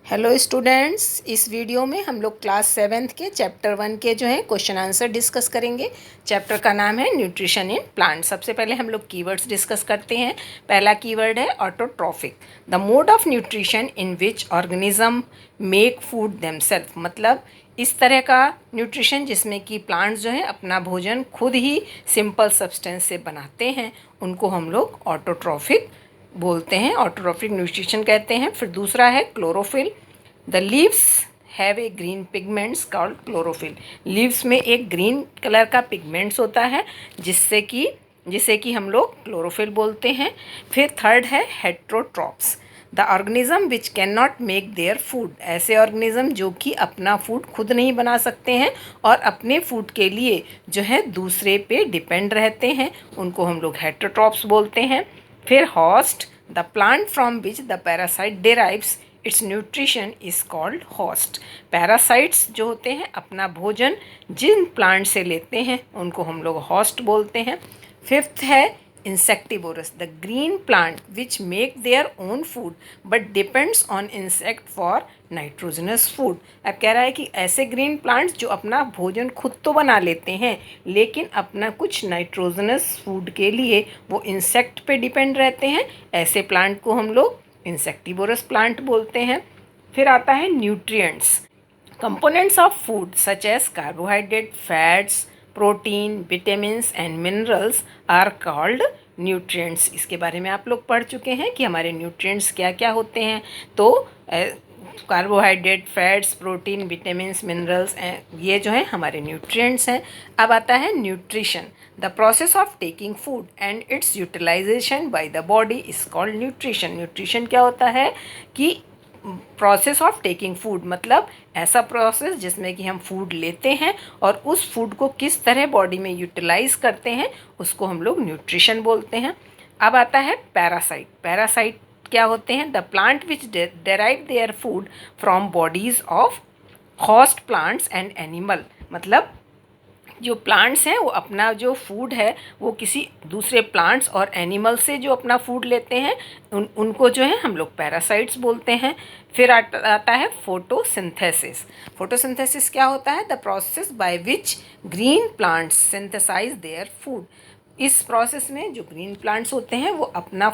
Hello students, इस video में हम लोग क्लास 7th के चैप्टर 1 के जो है क्वेश्चन आंसर डिस्कस करेंगे। चैप्टर का नाम है न्यूट्रिशन इन प्लांट। सबसे पहले हम लोग कीवर्ड्स डिस्कस करते हैं। पहला कीवर्ड है autotrophic, the mode of nutrition in which organism make food themselves. मतलब इस तरह का न्यूट्रिशन जिसमें कि प्लांट्स जो है अपना भोजन खुद ही सिंपल सब्सटेंस से बनाते हैं, उनको हम लोग ऑटोट्रॉफिक बोलते हैं, ऑटोट्रॉफिक न्यूट्रिशन कहते हैं। फिर दूसरा है chlorophyll, the leaves have a green pigments called chlorophyll. Leaves में एक ग्रीन कलर का पिगमेंट्स होता है जिसे कि हम लोग क्लोरोफिल बोलते हैं। फिर थर्ड है heterotrophs, the organism which can not make their food. ऐसे ऑर्गेनिज्म जो कि अपना फूड खुद नहीं बना सकते हैं और अपने फूड के लिए जो है दूसरे पे डिपेंड रहते हैं, उनको हम लोग हेट्रोट्रॉप्स बोलते हैं। फिर host, the plant from which the parasite derives it's nutrition is called host. Parasites जो होते हैं अपना भोजन जिन प्लांट से लेते हैं उनको हम लोग होस्ट बोलते हैं। फिफ्थ है insectivorous, the green plant which make their own food but depends on insect for nitrogenous food. अब कह रहा है कि ऐसे ग्रीन प्लांट्स जो अपना भोजन खुद तो बना लेते हैं लेकिन अपना कुछ नाइट्रोजनस फूड के लिए वो इंसेक्ट पे डिपेंड रहते हैं, ऐसे प्लांट को हम लोग इंसेक्टिवोरस प्लांट बोलते हैं। फिर आता है nutrients, components of food such as carbohydrate, fats, protein, vitamins and minerals are called nutrients. इसके बारे में आप लोग पढ़ चुके हैं कि हमारे न्यूट्रिएंट्स क्या क्या होते हैं। तो carbohydrate, fats, protein, vitamins, minerals, ये जो है हमारे न्यूट्रिएंट्स हैं। अब आता है nutrition, the process of taking food and its utilisation by the body is called nutrition. Nutrition क्या होता है कि प्रोसेस ऑफ टेकिंग फूड, मतलब ऐसा प्रोसेस जिसमें कि हम फूड लेते हैं और उस फूड को किस तरह बॉडी में यूटिलाइज करते हैं उसको हम लोग न्यूट्रिशन बोलते हैं। अब आता है पैरासाइट। पैरासाइट क्या होते हैं? The plant which derive their food from bodies of host plants and animal. मतलब जो प्लांट्स हैं वो अपना जो फूड है वो किसी दूसरे प्लांट्स और एनिमल से जो अपना फूड लेते हैं उनको जो है हम लोग पैरासाइट्स बोलते हैं। फिर आता है फोटोसिंथेसिस। फोटोसिंथेसिस क्या होता है? The process by which green plants synthesise their food. इस प्रोसेस में जो ग्रीन प्लांट्स होते हैं वो अपना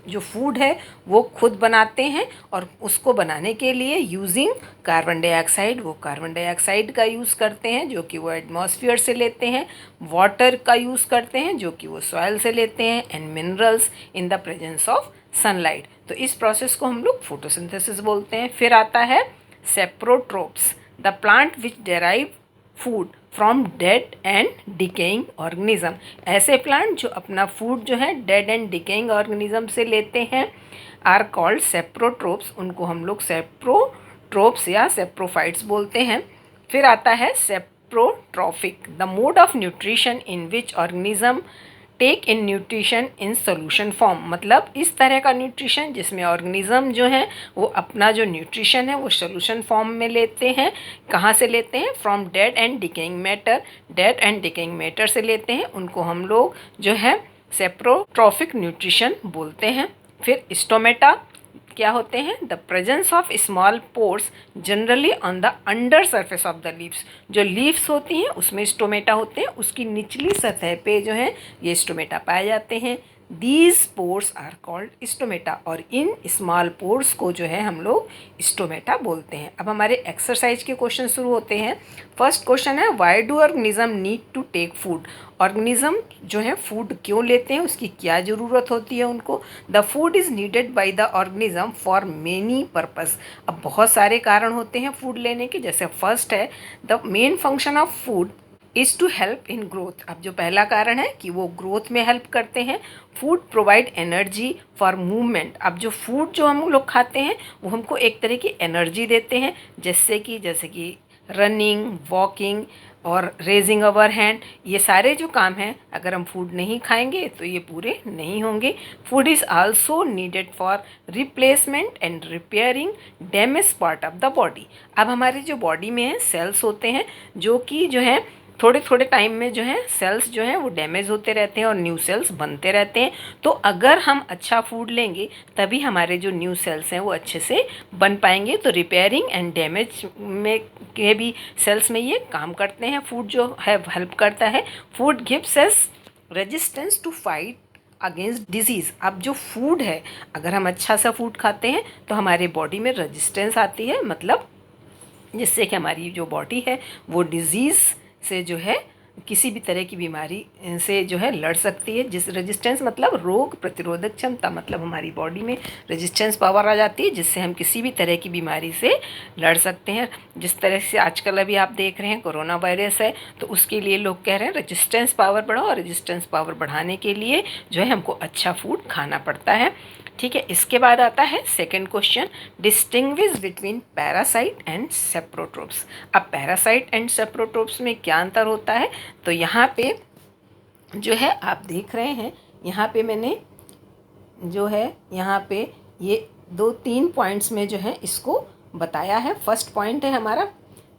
जो फूड है वो खुद बनाते हैं और उसको बनाने के लिए यूजिंग कार्बन डाइऑक्साइड, वो कार्बन डाइऑक्साइड का यूज़ करते हैं जो कि वो एटमॉस्फेयर से लेते हैं, वाटर का यूज़ करते हैं जो कि वो सॉइल से लेते हैं, and minerals in the presence of sunlight. तो इस प्रोसेस को हम लोग फोटोसिंथेसिस बोलते हैं। फिर आता है saprotrophs, the plant which derive food from dead and decaying organism. ऐसे प्लांट जो अपना फूड जो है डेड एंड डिकेइंग ऑर्गेनिज्म से लेते हैं आर कॉल्ड सेप्रोट्रोप्स। उनको हम लोग सेप्रोट्रोप्स या सेप्रोफाइट्स बोलते हैं। फिर आता है saprotrophic, the mode of nutrition in which organism take in nutrition in solution form. मतलब इस तरह का न्यूट्रिशन जिसमें ऑर्गेनिज्म जो है वो अपना जो न्यूट्रिशन है वो सोल्यूशन फॉर्म में लेते हैं। कहाँ से लेते हैं? From dead and decaying matter. Dead and decaying matter से लेते हैं, उनको हम लोग जो है सेप्रोट्रॉफिक न्यूट्रिशन बोलते हैं। फिर स्टोमेटा क्या होते हैं? The presence of small pores generally on the under surface of the leaves. जो लीव्स होती हैं उसमें स्टोमेटा होते हैं, उसकी निचली सतह पे जो है ये स्टोमेटा पाए जाते हैं। These pores are called stomata, और इन स्मॉल पोर्स को जो है हम लोग स्टोमेटा बोलते हैं। अब हमारे एक्सरसाइज के क्वेश्चन शुरू होते हैं। फर्स्ट क्वेश्चन है, why do organism need to take food. Organism जो है फूड क्यों लेते हैं, उसकी क्या ज़रूरत होती है उनको? The food is needed by the organism for many purpose. अब बहुत सारे कारण होते हैं फूड लेने के। जैसे फर्स्ट है, the main function of food is to help in growth. अब जो पहला कारण है कि वो ग्रोथ में हेल्प करते हैं। Food provide energy for movement. अब जो फूड जो हम लोग खाते हैं वो हमको एक तरह की एनर्जी देते हैं, जैसे कि रनिंग, वॉकिंग और रेजिंग अवर हैंड। ये सारे जो काम हैं अगर हम फूड नहीं खाएंगे तो ये पूरे नहीं होंगे। Food is also needed for replacement and repairing damage part of the body. अब हमारे जो बॉडी में है सेल्स होते हैं जो कि जो है थोड़े थोड़े टाइम में जो है सेल्स जो हैं वो डैमेज होते रहते हैं और न्यू सेल्स बनते रहते हैं। तो अगर हम अच्छा फूड लेंगे तभी हमारे जो न्यू सेल्स हैं वो अच्छे से बन पाएंगे। तो रिपेयरिंग एंड डैमेज में के भी सेल्स में ये काम करते हैं। फूड जो है हेल्प करता है। Food gives us resistance to fight against disease. अब जो फूड है, अगर हम अच्छा सा फूड खाते हैं तो हमारे बॉडी में रेजिस्टेंस आती है, मतलब जिससे कि हमारी जो बॉडी है वो डिज़ीज़ से जो है किसी भी तरह की बीमारी से जो है लड़ सकती है। जिस रेजिस्टेंस मतलब रोग प्रतिरोधक क्षमता, मतलब हमारी बॉडी में रेजिस्टेंस पावर आ जाती है जिससे हम किसी भी तरह की बीमारी से लड़ सकते हैं। जिस तरह से आजकल अभी आप देख रहे हैं कोरोना वायरस है, तो उसके लिए लोग कह रहे हैं रेजिस्टेंस पावर बढ़ाओ, और रेजिस्टेंस पावर बढ़ाने के लिए जो है हमको अच्छा फूड खाना पड़ता है। ठीक है, इसके बाद आता है second question, distinguish between parasite and saprotrophs. अब पैरासाइट एंड सेप्रोट्रोप्स में क्या अंतर होता है? तो यहाँ पे जो है आप देख रहे हैं, यहाँ पे मैंने जो है यहाँ पे ये 2-3 पॉइंट्स में जो है इसको बताया है। फर्स्ट पॉइंट है हमारा,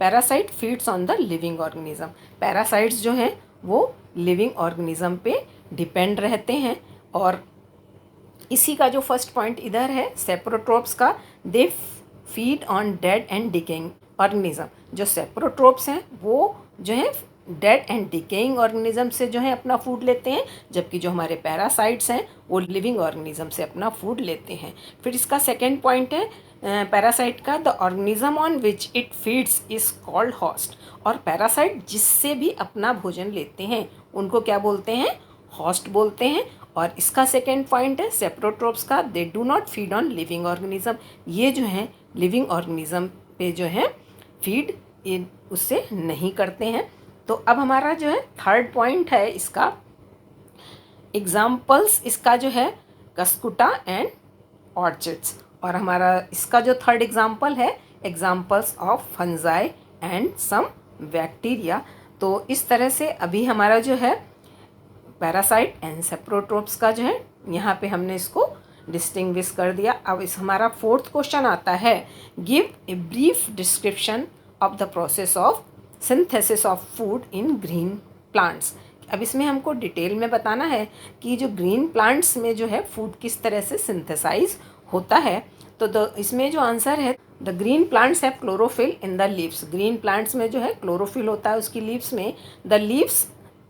parasite feeds on the living organism. Parasites जो हैं वो लिविंग ऑर्गेनिज्म पे डिपेंड रहते हैं। और इसी का जो फर्स्ट पॉइंट इधर है सेप्रोट्रोप्स का, they feed on dead and decaying organism. जो सेप्रोट्रोप्स हैं वो जो है डेड एंड डिकेइंग ऑर्गेनिज्म से जो है अपना फूड लेते हैं, जबकि जो हमारे पैरासाइट्स हैं वो लिविंग ऑर्गेनिज्म से अपना फूड लेते हैं। फिर इसका सेकेंड पॉइंट है पैरासाइट का, the organism on which it feeds is called host. और पैरासाइट जिससे भी अपना भोजन लेते हैं उनको क्या बोलते हैं? होस्ट बोलते हैं। और इसका सेकेंड पॉइंट है सेप्रोट्रोप्स का, they do not feed on living organism. ये जो है लिविंग ऑर्गेनिज्म पे जो है फीड उससे नहीं करते हैं। तो अब हमारा जो है थर्ड पॉइंट है इसका, एग्जाम्पल्स इसका जो है कस्कुटा एंड ऑर्चिड्स। और हमारा इसका जो थर्ड एग्जाम्पल है, examples of fungi and some bacteria. तो इस तरह से अभी हमारा जो है पैरासाइट एंड सेप्रोट्रोप्स का जो है यहाँ पे हमने इसको डिस्टिंग्विश कर दिया। अब इस हमारा फोर्थ क्वेश्चन आता है, give a brief description of the process of synthesis of food in green plants. अब इसमें हमको डिटेल में बताना है कि जो ग्रीन प्लांट्स में जो है फूड किस तरह से सिंथेसाइज होता है। तो इसमें जो आंसर है, the green plants have chlorophyll in the leaves. Green plants में जो है क्लोरोफिल होता है उसकी लीव्स में। The leaves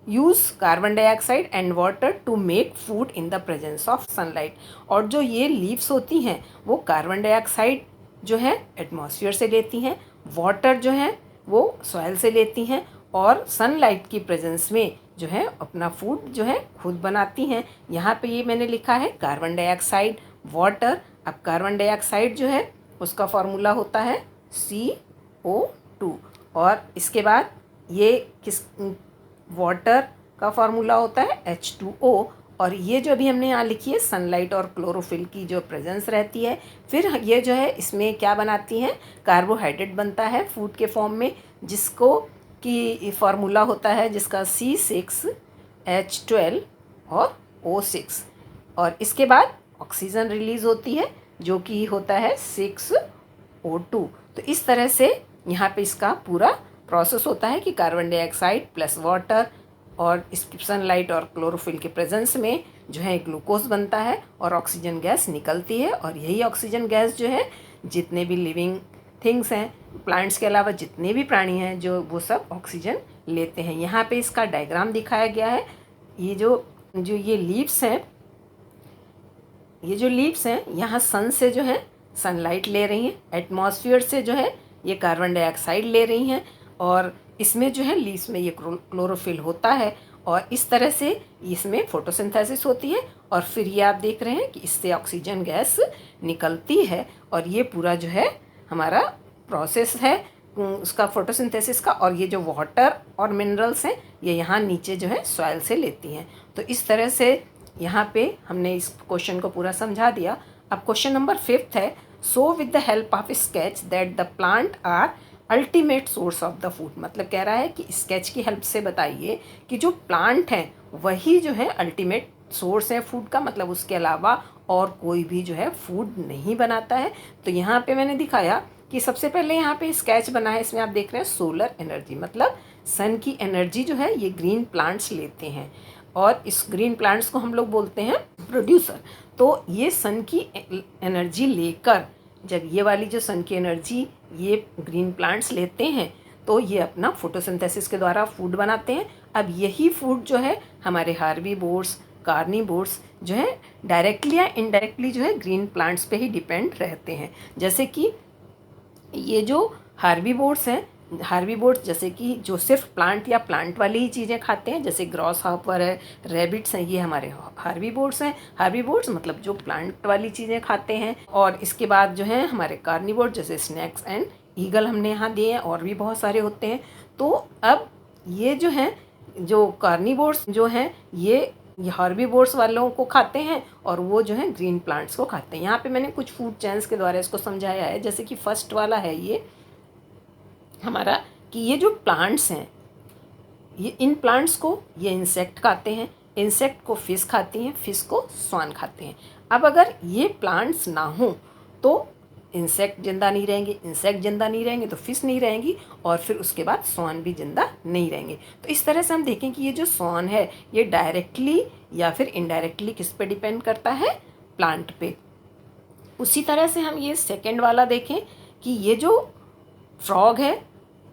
use carbon dioxide and water to make food in the presence of sunlight. और जो ये लीव्स होती हैं वो कार्बन डाइऑक्साइड जो है एटमॉस्फेयर से लेती हैं, वाटर जो है वो सॉइल से लेती हैं, और सनलाइट की प्रेजेंस में जो है अपना फूड जो है खुद बनाती हैं। यहाँ पे ये मैंने लिखा है कार्बन डाइऑक्साइड, वाटर। अब कार्बन डाइऑक्साइड जो है उसका फॉर्मूला होता है CO2, और इसके बाद ये किस वाटर का फार्मूला होता है H2O। और ये जो अभी हमने यहाँ लिखी है सनलाइट और क्लोरोफिल की जो प्रेजेंस रहती है, फिर ये जो है इसमें क्या बनाती हैं? कार्बोहाइड्रेट बनता है फूड के फॉर्म में, जिसको कि फार्मूला होता है जिसका C6H12 और O6। और इसके बाद ऑक्सीजन रिलीज़ होती है जो कि होता है 6O2। तो इस तरह से यहाँ पे इसका पूरा प्रोसेस होता है कि कार्बन डाइऑक्साइड प्लस वाटर और इसकी सनलाइट और क्लोरोफिल के प्रेजेंस में जो है ग्लूकोज बनता है और ऑक्सीजन गैस निकलती है। और यही ऑक्सीजन गैस जो है जितने भी लिविंग थिंग्स हैं, प्लांट्स के अलावा जितने भी प्राणी हैं जो वो सब ऑक्सीजन लेते हैं। यहाँ पे इसका डायग्राम दिखाया गया है। ये जो ये लीव्स हैं, यहाँ सन से जो है सनलाइट ले रही हैं, एटमॉस्फेयर से जो है ये कार्बन डाइऑक्साइड ले रही हैं, और इसमें जो है लीव्स में ये क्लोरोफिल होता है। और इस तरह से इसमें फोटोसिंथेसिस होती है, और फिर ये आप देख रहे हैं कि इससे ऑक्सीजन गैस निकलती है। और ये पूरा जो है हमारा प्रोसेस है उसका फोटोसिंथेसिस का। और ये जो वाटर और मिनरल्स हैं ये यहाँ नीचे जो है सॉइल से लेती हैं। तो इस तरह से यहाँ पे हमने इस क्वेश्चन को पूरा समझा दिया। अब क्वेश्चन नंबर 5 है, so with the help of sketch that the plant are ultimate source of the food. मतलब कह रहा है कि स्केच की हेल्प से बताइए कि जो प्लांट हैं वही जो है अल्टीमेट सोर्स है फूड का, मतलब उसके अलावा और कोई भी जो है फूड नहीं बनाता है। तो यहाँ पे मैंने दिखाया कि सबसे पहले यहाँ पे स्केच बना है, इसमें आप देख रहे हैं सोलर एनर्जी, मतलब सन की एनर्जी जो है ये ग्रीन प्लांट्स लेते हैं और इस ग्रीन प्लांट्स को हम लोग बोलते हैं प्रोड्यूसर। तो ये सन की एनर्जी लेकर, जब ये वाली जो सन की एनर्जी ये ग्रीन प्लांट्स लेते हैं तो ये अपना फोटोसिंथेसिस के द्वारा फूड बनाते हैं। अब यही फूड जो है हमारे हार्बीवोर्स, कार्निवोर्स जो है डायरेक्टली या इनडायरेक्टली जो है ग्रीन प्लांट्स पे ही डिपेंड रहते हैं। जैसे कि ये जो हार्बीवोर्स हैं, हार्बीवोर्स जैसे कि जो सिर्फ प्लांट या प्लांट वाली ही चीज़ें खाते हैं, जैसे ग्रॉस हॉपर है, रैबिट्स हैं, ये हमारे हार्बीवोर्स हैं। हार्बीवोर्स मतलब जो प्लांट वाली चीज़ें खाते हैं। और इसके बाद जो है हमारे कार्निवोर्स, जैसे स्नैक्स एंड ईगल हमने यहाँ दिए हैं, और भी बहुत सारे होते हैं। तो अब ये जो हैं, जो कार्निवोर्स जो हैं ये हार्बीवोर्स वालों को खाते हैं और वो जो है ग्रीन प्लांट्स को खाते हैं। यहाँ पे मैंने कुछ फूड चेन्स के द्वारा इसको समझाया है। जैसे कि फर्स्ट वाला है ये हमारा, कि ये जो प्लांट्स हैं, ये इन प्लांट्स को ये इंसेक्ट खाते हैं, इंसेक्ट को फिश खाती हैं, फिश को स्वान खाते हैं। अब अगर ये प्लांट्स ना हो तो इंसेक्ट जिंदा नहीं रहेंगे, इंसेक्ट जिंदा नहीं रहेंगे तो फिश नहीं रहेंगी, और फिर उसके बाद स्वान भी जिंदा नहीं रहेंगे। तो इस तरह से हम देखें कि ये जो स्वान है ये डायरेक्टली या फिर इनडायरेक्टली किस पे डिपेंड करता है, प्लांट पे। उसी तरह से हम ये सेकेंड वाला देखें कि ये जो फ्रॉग है,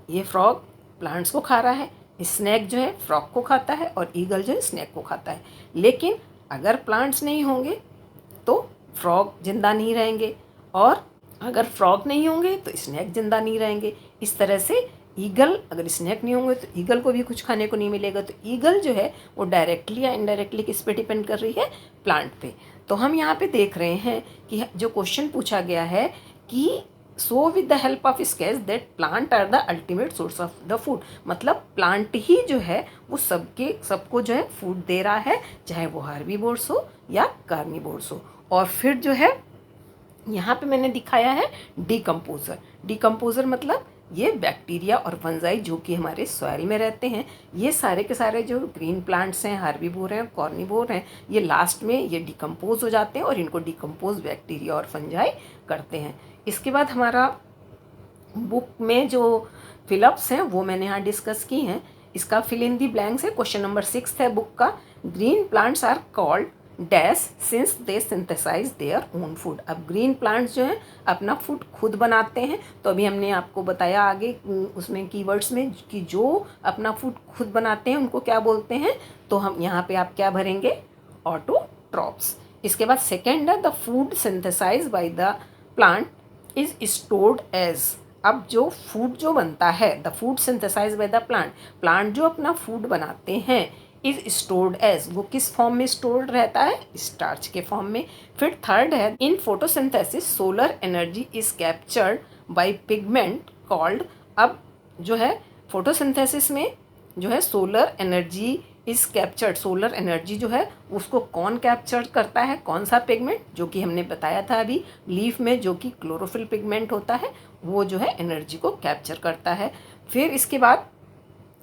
ये फ्रॉग प्लांट्स को खा रहा है, स्नैक जो है फ्रॉग को खाता है और ईगल जो है स्नैक को खाता है। लेकिन अगर प्लांट्स नहीं होंगे तो फ्रॉग जिंदा नहीं रहेंगे, और अगर फ्रॉग नहीं होंगे तो स्नैक जिंदा नहीं रहेंगे। इस तरह से ईगल, अगर स्नैक नहीं होंगे तो ईगल को भी कुछ खाने को नहीं मिलेगा। तो ईगल जो है वो डायरेक्टली या इनडायरेक्टली किस पे डिपेंड कर रही है, प्लांट पे। तो हम यहाँ पे देख रहे हैं कि जो क्वेश्चन पूछा गया है कि so with the help of sketch that plant are the ultimate source of the food, मतलब प्लांट ही जो है वो सबको जो है फूड दे रहा है, चाहे वो हार्बीवोर्स हो या कार्निवोर्स हो। और फिर जो है यहाँ पे मैंने दिखाया है डिकम्पोजर। डिकम्पोजर मतलब ये बैक्टीरिया और फंजाई जो कि हमारे सॉइल में रहते हैं, ये सारे के सारे जो ग्रीन प्लांट्स हैं, हार्बीवोर हैं, कॉर्निवोर हैं, ये लास्ट में ये डिकम्पोज हो जाते हैं और इनको डिकम्पोज बैक्टीरिया और फंजाई करते हैं। इसके बाद हमारा बुक में जो फिलअप्स हैं वो मैंने यहाँ डिस्कस की हैं। इसका फिल इन दी ब्लैंक्स है, क्वेश्चन नंबर 6 है बुक का। Green plants are called dash since they synthesise their own food. अब ग्रीन प्लांट्स जो हैं अपना फूड खुद बनाते हैं। तो अभी हमने आपको बताया आगे उसमें कीवर्ड्स में कि जो अपना फूड खुद बनाते हैं उनको क्या बोलते हैं। तो हम यहाँ पे आप क्या भरेंगे, ऑटोट्रॉप्स। इसके बाद सेकेंड है the food synthesise by the plant is stored as. अब जो फूड जो बनता है, the food synthesise by the plant, plant जो अपना फूड बनाते हैं, इज स्टोर्ड एज, वो किस फॉर्म में स्टोर्ड रहता है, स्टार्च के फॉर्म में। फिर थर्ड है in photosynthesis solar energy is captured by pigment called. अब जो है फोटोसिंथेसिस में जो है solar energy is captured, solar energy जो है उसको कौन कैप्चर करता है, कौन सा पिगमेंट, जो कि हमने बताया था अभी लीफ में जो कि क्लोरोफिल पिगमेंट होता है, वो जो है एनर्जी को कैप्चर करता है। फिर इसके बाद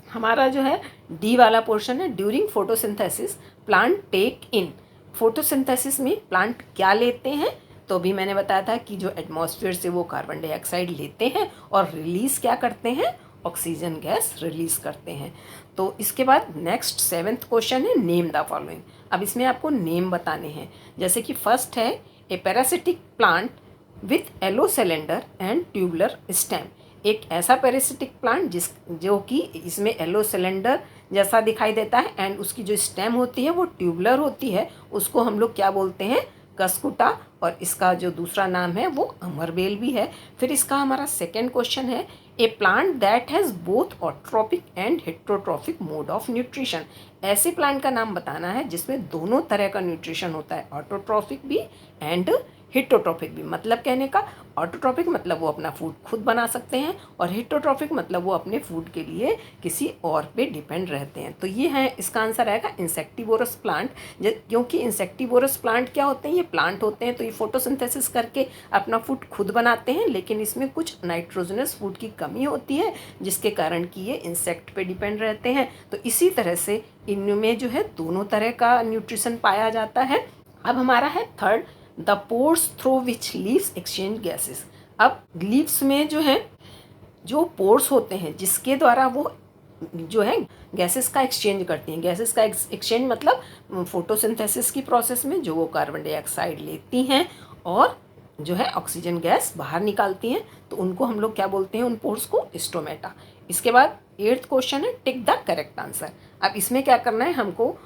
हमारा जो है डी वाला पोर्शन है, ड्यूरिंग फोटोसिंथेसिस प्लांट टेक इन। फोटोसिंथेसिस में प्लांट क्या लेते हैं, तो भी मैंने बताया था कि जो एटमॉस्फेयर से वो कार्बन डाइऑक्साइड लेते हैं और रिलीज़ क्या करते हैं, ऑक्सीजन गैस रिलीज़ करते हैं। तो इसके बाद नेक्स्ट 7th क्वेश्चन है नेम द फॉलोइंग। अब इसमें आपको नेम बताने हैं। जैसे कि फर्स्ट है a parasitic plant with yellow cylinder and tubular stem. एक ऐसा पैरासिटिक प्लांट जो कि इसमें येलो सिलेंडर जैसा दिखाई देता है एंड उसकी जो स्टेम होती है वो ट्यूबुलर होती है, उसको हम लोग क्या बोलते हैं, कस्कुटा। और इसका जो दूसरा नाम है वो अमरबेल भी है। फिर इसका हमारा सेकेंड क्वेश्चन है a plant that has both autotrophic and heterotrophic mode of nutrition. ऐसे प्लांट का नाम बताना है जिसमें दोनों तरह का न्यूट्रिशन होता है, ऑटोट्रॉपिक भी एंड हेटेरोट्रॉपिक भी। मतलब कहने का ऑटोट्रॉपिक मतलब वो अपना फूड खुद बना सकते हैं और हेटेरोट्रॉपिक मतलब वो अपने फूड के लिए किसी और पे डिपेंड रहते हैं। तो ये है इसका आंसर आएगा इंसेक्टिवोरस प्लांट। क्योंकि इंसेक्टिवोरस प्लांट क्या होते हैं, ये प्लांट होते हैं तो ये फोटोसिंथेसिस करके अपना फूड खुद बनाते हैं, लेकिन इसमें कुछ नाइट्रोजनस फूड की कमी होती है जिसके कारण कि ये इंसेक्ट पे डिपेंड रहते हैं। तो इसी तरह से इनमें जो है दोनों तरह का न्यूट्रिशन पाया जाता है। अब हमारा है third the pores through which leaves exchange gases. अब लीव्स में जो है जो पोर्स होते हैं जिसके द्वारा वो जो है गैसेस का एक्सचेंज करती हैं। गैसेस का एक्सचेंज मतलब फोटोसिंथेसिस की प्रोसेस में जो वो कार्बन डाइऑक्साइड लेती हैं और जो है ऑक्सीजन गैस बाहर निकालती हैं, तो उनको हम लोग क्या बोलते हैं, उन पोर्स को स्टोमेटा। इसके बाद 8th क्वेश्चन है टिक द करेक्ट आंसर। अब इसमें क्या करना है हमको,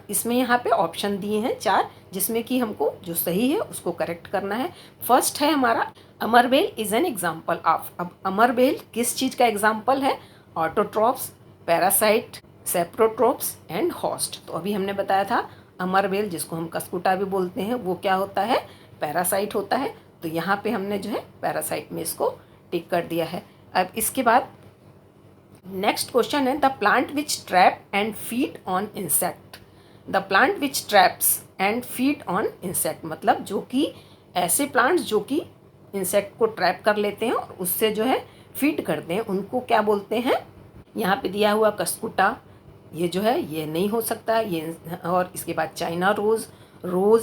इसमें यहाँ पे ऑप्शन दिए हैं 4, जिसमें कि हमको जो सही है उसको करेक्ट करना है। फर्स्ट है हमारा अमरबेल इज एन एग्जाम्पल ऑफ। अब अमरबेल किस चीज़ का एग्जाम्पल है? Autotrophs, parasite, saprotrophs and host. तो अभी हमने बताया था अमरबेल जिसको हम कस्कुटा भी बोलते हैं वो क्या होता है, पैरासाइट होता है। तो यहाँ पे हमने जो है पैरासाइट में इसको टिक कर दिया है। अब इसके बाद नेक्स्ट क्वेश्चन है the plant which trap and feed on insect. The plant which traps and feed on insect मतलब जो कि ऐसे प्लांट्स जो कि इंसेक्ट को ट्रैप कर लेते हैं और उससे जो है फीड करते हैं, उनको क्या बोलते हैं? यहाँ पे दिया हुआ कस्कुटा, ये जो है ये नहीं हो सकता, ये, और इसके बाद चाइना रोज़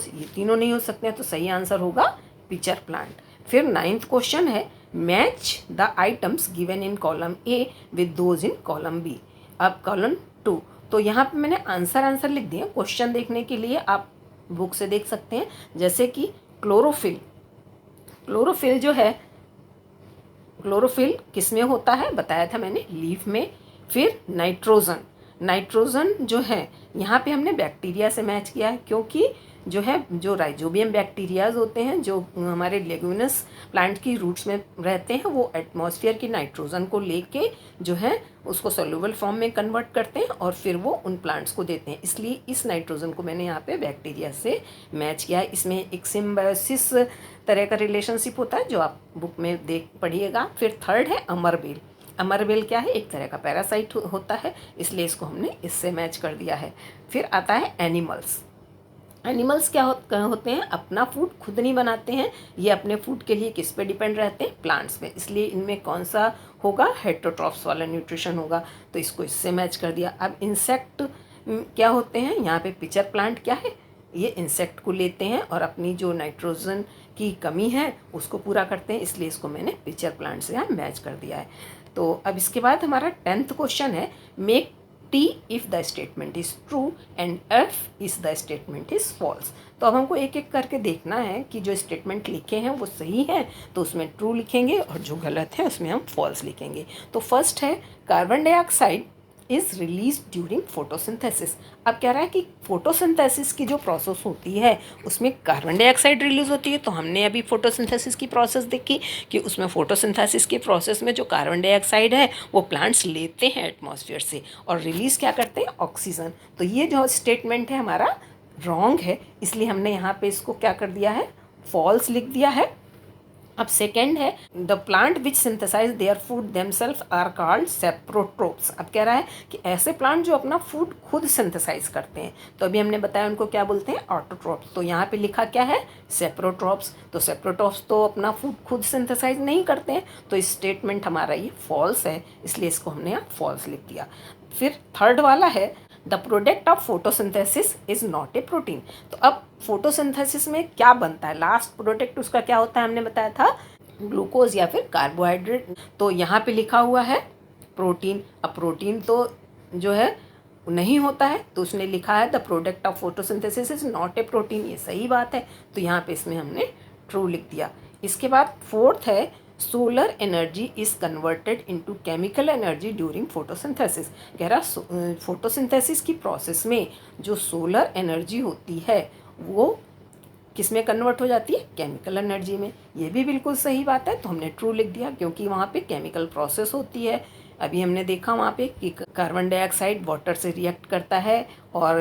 ये तीनों नहीं हो सकते हैं, तो सही आंसर होगा पिचर प्लांट। फिर 9th क्वेश्चन है match the items given in column A with those in column B. अब कॉलम 2, तो यहाँ पे मैंने आंसर लिख दिए। क्वेश्चन देखने के लिए आप बुक से देख सकते हैं, जैसे कि क्लोरोफिल जो है, क्लोरोफिल किस में होता है बताया था मैंने, लीफ में। फिर नाइट्रोजन जो है यहाँ पे हमने बैक्टीरिया से मैच किया है, क्योंकि जो है जो राइजोबियम बैक्टीरियाज होते हैं जो हमारे लेग्यूमिनस प्लांट की रूट्स में रहते हैं, वो एटमॉस्फेयर की नाइट्रोजन को लेके जो है उसको सोल्यूबल फॉर्म में कन्वर्ट करते हैं और फिर वो उन प्लांट्स को देते हैं। इसलिए इस नाइट्रोजन को मैंने यहाँ पे बैक्टीरिया से मैच किया है। इसमें एक सिम्बायोसिस तरह का रिलेशनशिप होता है जो आप बुक में देख पढ़िएगा। फिर 3rd है अमरबेल। अमरबेल क्या है? एक तरह का पैरासाइट होता है, इसलिए इसको हमने इससे मैच कर दिया है। फिर आता है एनिमल्स क्या होते हैं? अपना फूड खुद नहीं बनाते हैं, ये अपने फूड के लिए किस पे डिपेंड रहते हैं? प्लांट्स पे। इसलिए इनमें कौन सा होगा? हेटेरोट्रॉफ्स वाला न्यूट्रिशन होगा, तो इसको इससे मैच कर दिया। अब इंसेक्ट क्या होते हैं? यहाँ पे पिचर प्लांट क्या है? ये इंसेक्ट को लेते हैं और अपनी जो नाइट्रोजन की कमी है उसको पूरा करते हैं, इसलिए इसको मैंने पिचर प्लांट से यहाँ मैच कर दिया है। तो अब इसके बाद हमारा 10th क्वेश्चन है make T if the statement is true and F is the statement is false. तो अब हमको एक एक करके देखना है कि जो स्टेटमेंट लिखे हैं वो सही है तो उसमें ट्रू लिखेंगे और जो गलत है उसमें हम फॉल्स लिखेंगे। तो फर्स्ट है carbon dioxide is release during photosynthesis. अब कह रहा है कि फोटोसिंथेसिस की जो प्रोसेस होती है उसमें कार्बन डाइऑक्साइड रिलीज होती है। तो हमने अभी फोटोसिंथेसिस की प्रोसेस देखी कि उसमें फोटोसिंथेसिस की प्रोसेस में जो कार्बन डाइऑक्साइड है वो प्लांट्स लेते हैं एटमॉस्फेयर से और रिलीज़ क्या करते हैं? ऑक्सीजन। तो ये जो स्टेटमेंट है हमारा रॉन्ग है, इसलिए हमने यहाँ पे इसको क्या कर दिया है? फॉल्स लिख दिया है। अब सेकेंड है the plant which synthesize their food themselves are called saprotrophs. अब कह रहा है कि ऐसे प्लांट जो अपना फूड खुद सिंथेसाइज करते हैं, तो अभी हमने बताया उनको क्या बोलते हैं? ऑटोट्रोप्स। तो यहाँ पे लिखा क्या है? सेप्रोट्रोप्स। तो सेप्रोट्रोप्स तो अपना फूड खुद सिंथेसाइज नहीं करते हैं, तो इस स्टेटमेंट हमारा ये फॉल्स है, इसलिए इसको हमने यहाँ फॉल्स लिख दिया। फिर 3rd वाला है the product of photosynthesis is not a protein. तो अब फोटोसिंथेसिस में क्या बनता है? लास्ट प्रोडक्ट उसका क्या होता है? हमने बताया था ग्लूकोज या फिर कार्बोहाइड्रेट। तो यहाँ पे लिखा हुआ है प्रोटीन। अब प्रोटीन तो जो है नहीं होता है, तो उसने लिखा है the product of photosynthesis is not a protein. ये सही बात है, तो यहाँ पे इसमें हमने ट्रू लिख दिया। इसके बाद 4th है solar energy is converted into chemical energy during photosynthesis. कह रहा फोटोसिंथेसिस की प्रोसेस में जो सोलर एनर्जी होती है वो किस में कन्वर्ट हो जाती है? केमिकल एनर्जी में। ये भी बिल्कुल सही बात है, तो हमने ट्रू लिख दिया क्योंकि वहाँ पे केमिकल प्रोसेस होती है। अभी हमने देखा वहाँ पे कि कार्बन डाइऑक्साइड वाटर से रिएक्ट करता है और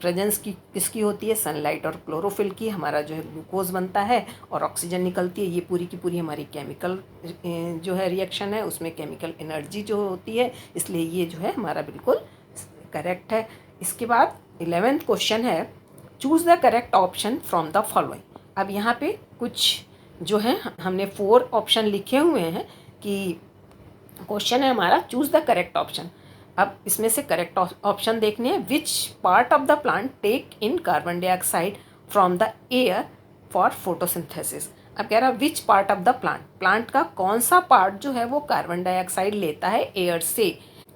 प्रेजेंस की किसकी होती है? सनलाइट और क्लोरोफिल की। हमारा जो है ग्लूकोज बनता है और ऑक्सीजन निकलती है। ये पूरी की पूरी हमारी केमिकल जो है रिएक्शन है, उसमें केमिकल एनर्जी जो होती है, इसलिए ये जो है हमारा बिल्कुल करेक्ट है। इसके बाद 11th क्वेश्चन है choose the correct option from the following. अब यहाँ पे कुछ जो है हमने 4 ऑप्शन लिखे हुए हैं कि क्वेश्चन है हमारा चूज़ द करेक्ट ऑप्शन। अब इसमें से करेक्ट ऑप्शन देखने हैं which part of the plant take in carbon dioxide from the air for photosynthesis. अब कह रहा which part of the plant, plant का कौन सा पार्ट जो है वो कार्बन डाइऑक्साइड लेता है एयर से।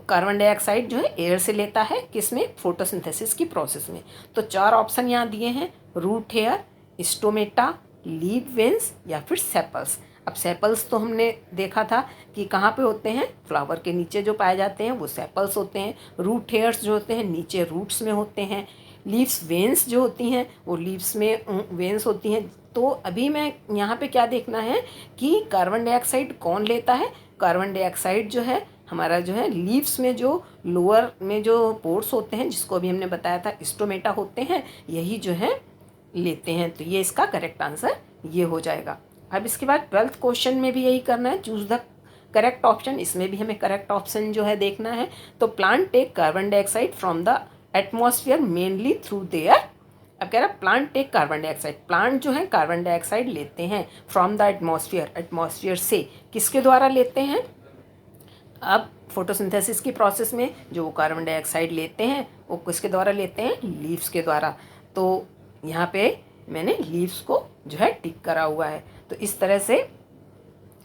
कार्बन डाइऑक्साइड जो है एयर से लेता है, किसमें, फोटोसिंथेसिस की प्रोसेस में। तो 4 ऑप्शन यहाँ दिए हैं, root hair, stomata, leaf veins या फिर सेपल्स। अब सेपल्स तो हमने देखा था कि कहाँ पे होते हैं, फ्लावर के नीचे जो पाए जाते हैं वो सेपल्स होते हैं। रूट हेयर्स जो होते हैं नीचे रूट्स में होते हैं। लीव्स वेन्स जो होती हैं वो लीव्स में वेन्स होती हैं। तो अभी मैं यहाँ पे क्या देखना है कि कार्बन डाइऑक्साइड कौन लेता है। कार्बन डाइऑक्साइड जो है हमारा जो है लीव्स में जो लोअर में जो पोर्स होते हैं, जिसको अभी हमने बताया था स्टोमेटा होते हैं, यही जो है लेते हैं। तो ये इसका करेक्ट आंसर ये हो जाएगा। अब इसके बाद 12th क्वेश्चन में भी यही करना है, चूज द करेक्ट ऑप्शन। इसमें भी हमें करेक्ट ऑप्शन जो है देखना है। तो plant take carbon dioxide from the atmosphere mainly through their. अब कह रहा है plant take carbon dioxide, plant जो है कार्बन डाइऑक्साइड लेते हैं फ्रॉम द एटमॉस्फेयर, एटमॉस्फेयर से किसके द्वारा लेते हैं। अब फोटोसिंथेसिस की प्रोसेस में जो कार्बन डाइऑक्साइड लेते हैं वो किसके द्वारा लेते हैं, लीव्स के द्वारा। तो यहाँ पे मैंने लीव्स को जो है टिक करा हुआ है। तो इस तरह से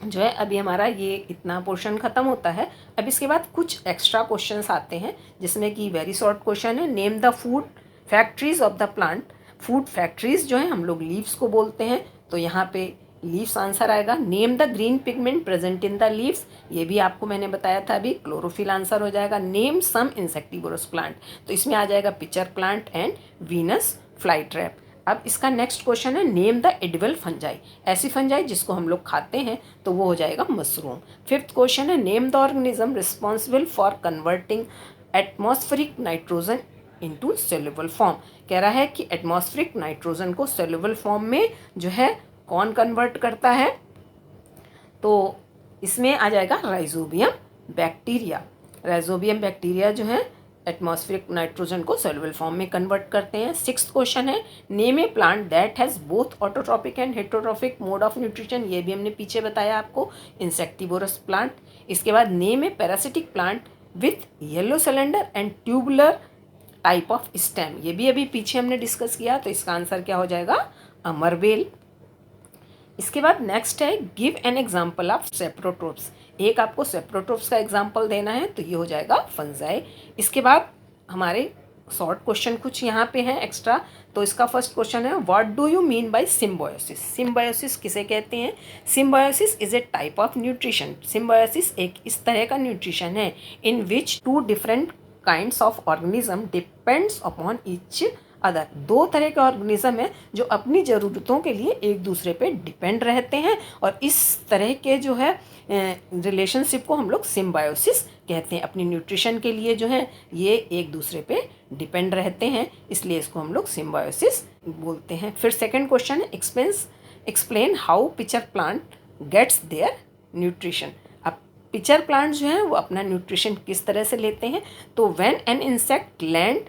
जो है अभी हमारा ये इतना पोर्शन ख़त्म होता है। अब इसके बाद कुछ एक्स्ट्रा क्वेश्चंस आते हैं, जिसमें कि वेरी शॉर्ट क्वेश्चन है, name the food factories of the plant. Food factories जो है हम लोग लीव्स को बोलते हैं, तो यहाँ पे लीव्स आंसर आएगा। Name the green pigment present in the leaves, ये भी आपको मैंने बताया था अभी, क्लोरोफिल आंसर हो जाएगा। नेम सम इंसेक्टिवोरस प्लांट, तो इसमें आ जाएगा pitcher plant and Venus fly trap. अब इसका नेक्स्ट क्वेश्चन है, नेम द एडिबल फंजाई, ऐसी फंजाई जिसको हम लोग खाते हैं, तो वो हो जाएगा मशरूम। 5th क्वेश्चन है, name the organism responsible for converting atmospheric nitrogen into soluble form. कह रहा है कि एटमॉस्फेरिक नाइट्रोजन को सोल्यूबल फॉर्म में जो है कौन कन्वर्ट करता है, तो इसमें आ जाएगा राइजोबियम बैक्टीरिया। राइजोबियम बैक्टीरिया जो है एटमॉस्फेरिक नाइट्रोजन को सोल्यूबल फॉर्म में कन्वर्ट करते हैं। 6th क्वेश्चन है, name A plant that has both autotrophic and heterotrophic mode of nutrition, ये भी हमने पीछे बताया आपको, इंसेक्टिवोरस प्लांट। इसके बाद name A parasitic plant with yellow cylinder and tubular type of stem, ये भी अभी पीछे हमने डिस्कस किया। तो इसका आंसर क्या हो जाएगा, अमरबेल। इसके बाद नेक्स्ट है, गिव एन एग्जाम्पल ऑफ सेप्रोट्रोप्स, एक आपको सेप्रोट्रोप्स का एग्जाम्पल देना है, तो ये हो जाएगा फंजाई। इसके बाद हमारे शॉर्ट क्वेश्चन कुछ यहाँ पे हैं एक्स्ट्रा। तो इसका फर्स्ट क्वेश्चन है, what do you mean by symbiosis. Symbiosis किसे कहते हैं। Symbiosis is a type of nutrition. Symbiosis एक इस तरह का न्यूट्रिशन है इन विच 2 different kinds of organism depends upon each other. 2 तरह के ऑर्गेनिज्म हैं जो अपनी ज़रूरतों के लिए एक दूसरे पे डिपेंड रहते हैं, और इस तरह के जो है रिलेशनशिप को हम लोग सिम्बायोसिस कहते हैं। अपनी न्यूट्रिशन के लिए जो है ये एक दूसरे पे डिपेंड रहते हैं, इसलिए इसको हम लोग सिम्बायोसिस बोलते हैं। फिर सेकंड क्वेश्चन है, explain how pitcher plant gets their nutrition. अब पिचर प्लांट जो है वो अपना न्यूट्रिशन किस तरह से लेते हैं। तो when an insect land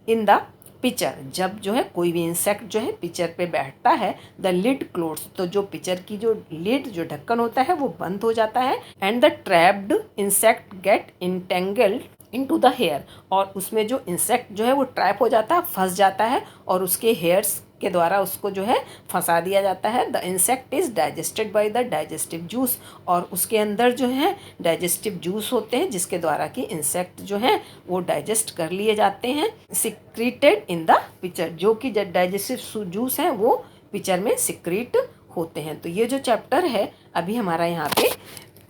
in the pitcher, जब जो है कोई भी इंसेक्ट जो है पिचर पे बैठता है, द लिड क्लोज, तो जो पिचर की जो लिड जो ढक्कन होता है वो बंद हो जाता है, and the trapped insect get entangled into the hair, और उसमें जो इंसेक्ट जो है वो ट्रैप हो जाता है, फंस जाता है, और उसके हेयर्स के द्वारा उसको जो है फंसा दिया जाता है। The insect is digested by the digestive juice, और उसके अंदर जो है डाइजेस्टिव जूस होते हैं जिसके द्वारा कि इंसेक्ट जो है वो डाइजेस्ट कर लिए जाते हैं। सिक्रीटेड इन द पिचर, जो कि डाइजेस्टिव जूस हैं वो पिचर में सिक्रीट होते हैं। तो ये जो चैप्टर है अभी हमारा यहाँ पे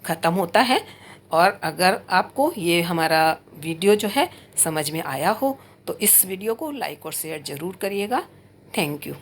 ख़त्म होता है। और अगर आपको ये हमारा वीडियो जो है समझ में आया हो तो इस वीडियो को लाइक और शेयर ज़रूर करिएगा। Thank you.